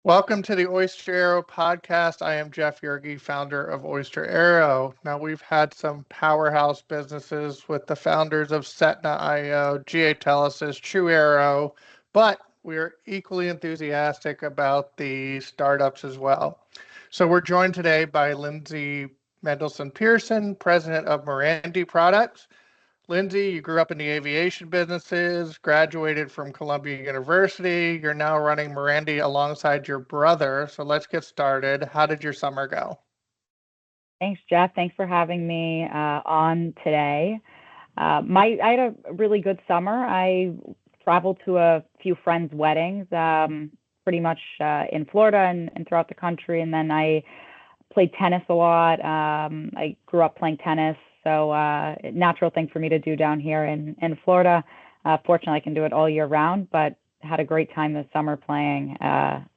Welcome to the Oyster Aero Podcast. I am Jeff Yergy, founder of Oyster Aero. Now, we've had some powerhouse businesses with the founders of Setna.io, GA Telesis, True Aero, but we are equally enthusiastic about the startups as well. So we're joined today by Lindsey Mendelson Pearson, president of Mirandy Products. Lindsey, you grew up in the aviation businesses, graduated from Columbia University. You're now running Mirandy alongside your brother. So let's get started. How did your summer go? Thanks, Jeff. Thanks for having me on today. I had a really good summer. I traveled to a few friends' weddings, pretty much in Florida and throughout the country. And then I played tennis a lot. I grew up playing tennis. So natural thing for me to do down here in Florida. Fortunately, I can do it all year round, but had a great time this summer playing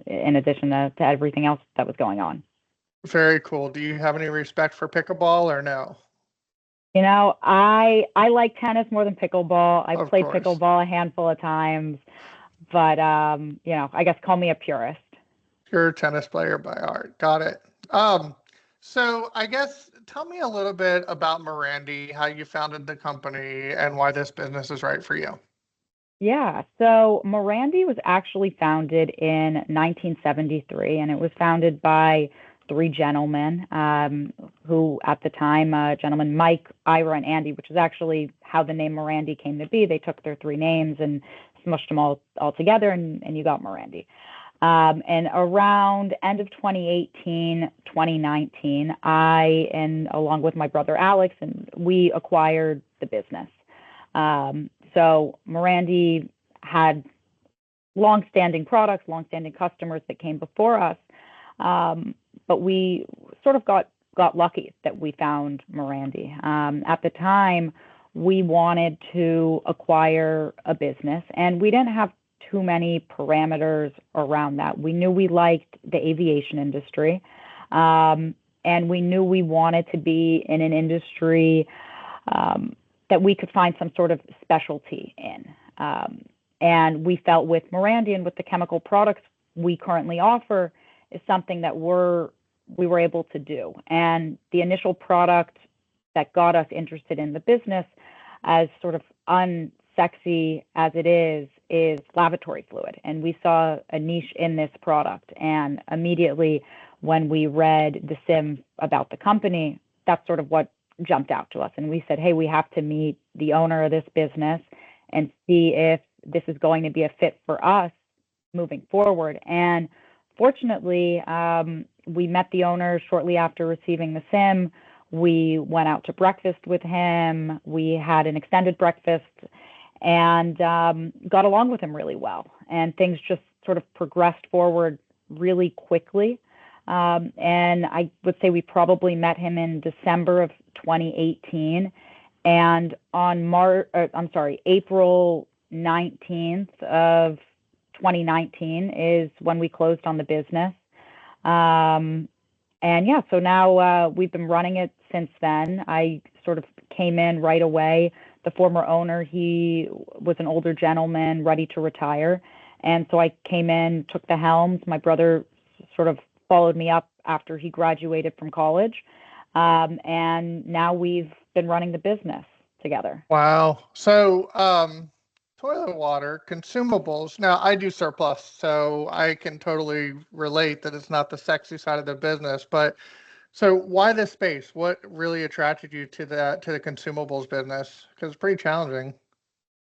in addition to everything else that was going on. Very cool. Do you have any respect for pickleball or no? You know, I like tennis more than pickleball. I've Of played course. pickleball a handful of times, but I guess call me a purist. You're a tennis player by art. Got it. So I guess tell me a little bit about Mirandy, how you founded the company, and why this business is right for you. Yeah, so Mirandy was actually founded in 1973, and it was founded by three gentlemen who, at the time, gentlemen Mike, Ira, and Andy, which is actually how the name Mirandy came to be. They took their three names and smushed them all together, and you got Mirandy. And around end of 2018, 2019, along with my brother Alex, and we acquired the business. So Mirandy had long-standing products, long-standing customers that came before us, but we sort of got lucky that we found Mirandy. At the time, we wanted to acquire a business, and we didn't have too many parameters around that. We knew we liked the aviation industry, and we knew we wanted to be in an industry that we could find some sort of specialty in. And we felt with Mirandy and with the chemical products we currently offer is something that we were able to do. And the initial product that got us interested in the business, as sort of unsexy as it is lavatory fluid. And we saw a niche in this product. And immediately when we read the SIM about the company, that's sort of what jumped out to us. And we said, hey, we have to meet the owner of this business and see if this is going to be a fit for us moving forward. And fortunately, we met the owner shortly after receiving the SIM. We went out to breakfast with him. We had an extended breakfast and got along with him really well. And things just sort of progressed forward really quickly. And I would say we probably met him in December of 2018. And on April 19th of 2019 is when we closed on the business. And yeah, so now we've been running it since then. I sort of came in right away. The former owner, he was an older gentleman ready to retire. And so I came in, took the helms. My brother sort of followed me up after he graduated from college. And now we've been running the business together. Wow. So toilet water, consumables. Now, I do surplus, so I can totally relate that it's not the sexy side of the business. But so why this space? What really attracted you to the consumables business? Because it's pretty challenging.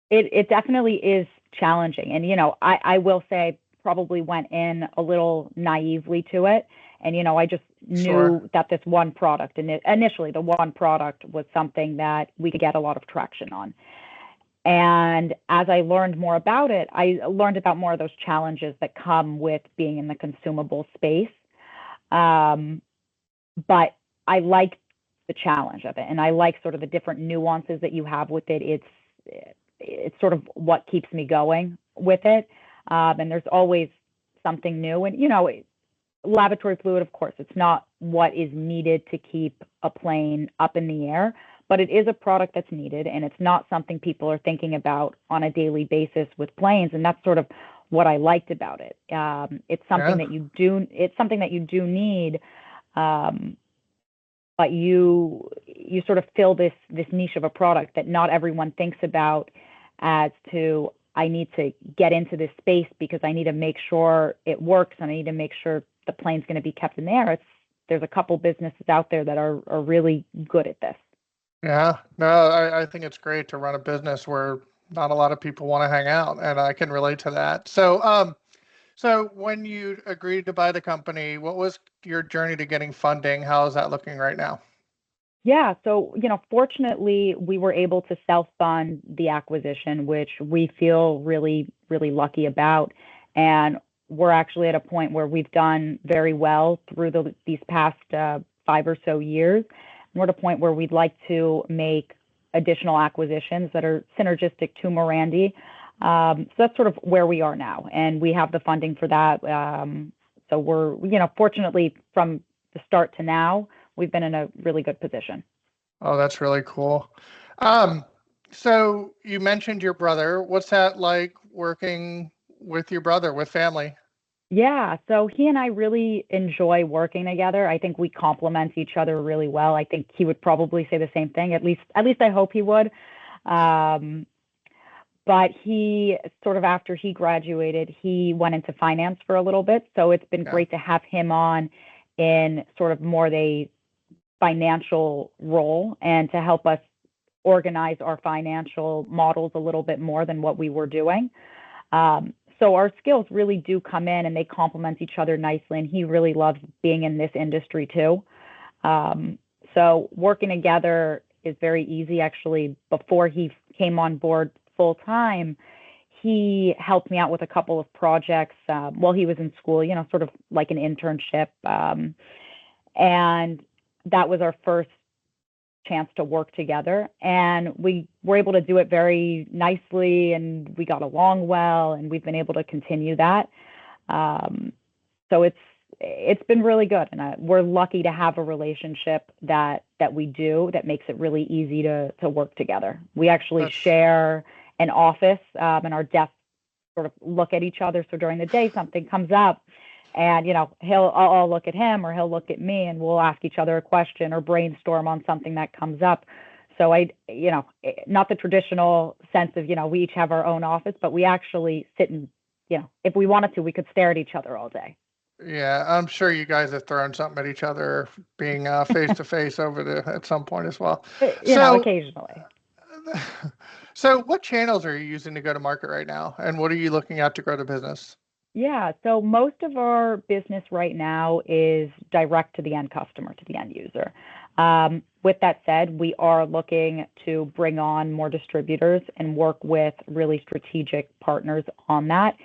It definitely is challenging. And, I will say I probably went in a little naively to it. And, I just knew that this one product, and initially the one product was something that we could get a lot of traction on. And as I learned more about it, I learned about more of those challenges that come with being in the consumable space. But I like the challenge of it, and I like sort of the different nuances that you have with it. It's sort of what keeps me going with it. And there's always something new. And, lavatory fluid, of course, it's not what is needed to keep a plane up in the air, but it is a product that's needed, and it's not something people are thinking about on a daily basis with planes. And that's sort of what I liked about it. It's something Yeah. that you do need, um, but you sort of fill this niche of a product that not everyone thinks about as to, I need to get into this space because I need to make sure it works and I need to make sure the plane's going to be kept in the air. There's a couple businesses out there that are really good at this. Yeah. No, I think it's great to run a business where not a lot of people want to hang out, and I can relate to that. So when you agreed to buy the company, what was your journey to getting funding? How is that looking right now? Yeah, so fortunately, we were able to self-fund the acquisition, which we feel really, really lucky about. And we're actually at a point where we've done very well through these past 5 or so years. We're at a point where we'd like to make additional acquisitions that are synergistic to Mirandy. So that's sort of where we are now, and we have the funding for that. So we're, fortunately, from the start to now, we've been in a really good position. Oh, that's really cool. Um, so you mentioned your brother. What's that like working with your brother, with family? Yeah, so he and I really enjoy working together. I think we complement each other really well. I think he would probably say the same thing. At least I hope he would. Um, but he sort of, after he graduated, he went into finance for a little bit. So it's been Yeah. great to have him on in sort of more of a financial role and to help us organize our financial models a little bit more than what we were doing. So our skills really do come in and they complement each other nicely. And he really loves being in this industry too. Um, so working together is very easy. Actually, before he came on board full time, he helped me out with a couple of projects while he was in school, sort of like an internship. And that was our first chance to work together, and we were able to do it very nicely, and we got along well, and we've been able to continue that. um, so it's been really good, and we're lucky to have a relationship that we do, that makes it really easy to work together. We actually That's share an office, and our desks sort of look at each other. So during the day, something comes up, and I'll look at him or he'll look at me, and we'll ask each other a question or brainstorm on something that comes up. So not the traditional sense of we each have our own office, but we actually sit and if we wanted to, we could stare at each other all day. yeah. I'm sure you guys have thrown something at each other, being face to face over the at some point as well. So, Occasionally. so what channels are you using to go to market right now, and what are you looking at to grow the business? Yeah, so most of our business right now is direct to the end customer, to the end user. With that said, we are looking to bring on more distributors and work with really strategic partners on that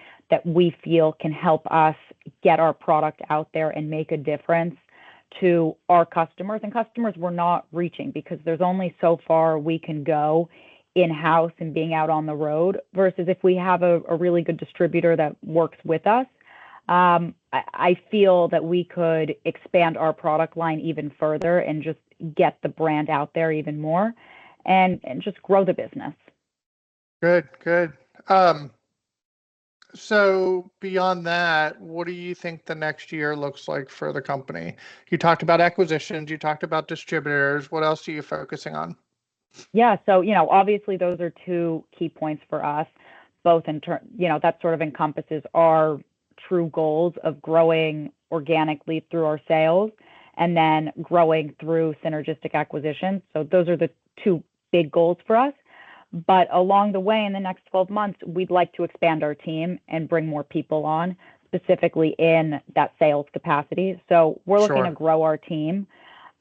we feel can help us get our product out there and make a difference to our customers and customers we're not reaching, because there's only so far we can go in-house and being out on the road, versus if we have a really good distributor that works with us. I feel that we could expand our product line even further and just get the brand out there even more, and just grow the business. Good, good. Um, so beyond that, what do you think the next year looks like for the company? You talked about acquisitions, you talked about distributors. What else are you focusing on? Yeah, so obviously those are two key points for us, both in turn, that sort of encompasses our true goals of growing organically through our sales and then growing through synergistic acquisitions. So those are the two big goals for us. But along the way, in the next 12 months, we'd like to expand our team and bring more people on, specifically in that sales capacity. So we're looking to Sure. grow our team.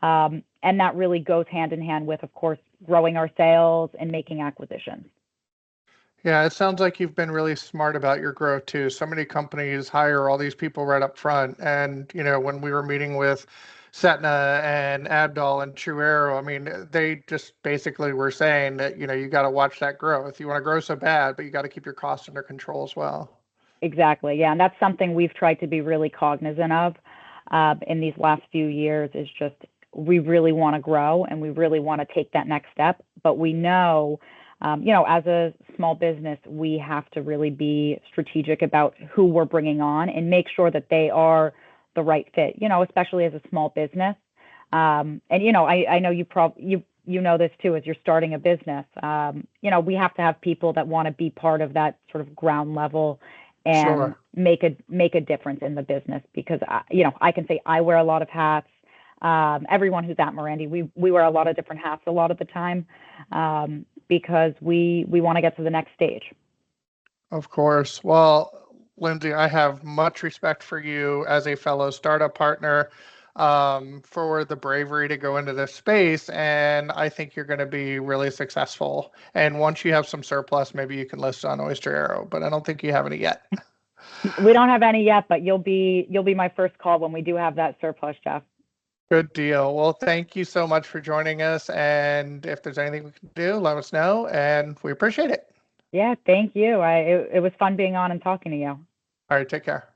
And that really goes hand in hand with, of course, growing our sales and making acquisitions. Yeah, it sounds like you've been really smart about your growth too. So many companies hire all these people right up front. And, when we were meeting with Setna and Abdal and True Arrow, I mean, they just basically were saying that, you got to watch that growth. You want to grow so bad, but you got to keep your costs under control as well. Exactly. Yeah. And that's something we've tried to be really cognizant of in these last few years, is just we really want to grow and we really want to take that next step. But we know As a small business, we have to really be strategic about who we're bringing on and make sure that they are the right fit, especially as a small business. I know you know this too, as you're starting a business. We have to have people that want to be part of that sort of ground level and Sure. make a difference in the business, because I can say I wear a lot of hats. Everyone who's at Mirandy, we wear a lot of different hats a lot of the time, because we want to get to the next stage. Of course. Well, Lindsey, I have much respect for you as a fellow startup partner, for the bravery to go into this space. And I think you're going to be really successful. And once you have some surplus, maybe you can list on Oyster Aero, but I don't think you have any yet. We don't have any yet, but you'll be my first call when we do have that surplus, Jeff. Good deal. Well, thank you so much for joining us. And if there's anything we can do, let us know. And we appreciate it. Yeah, thank you. It was fun being on and talking to you. All right. Take care.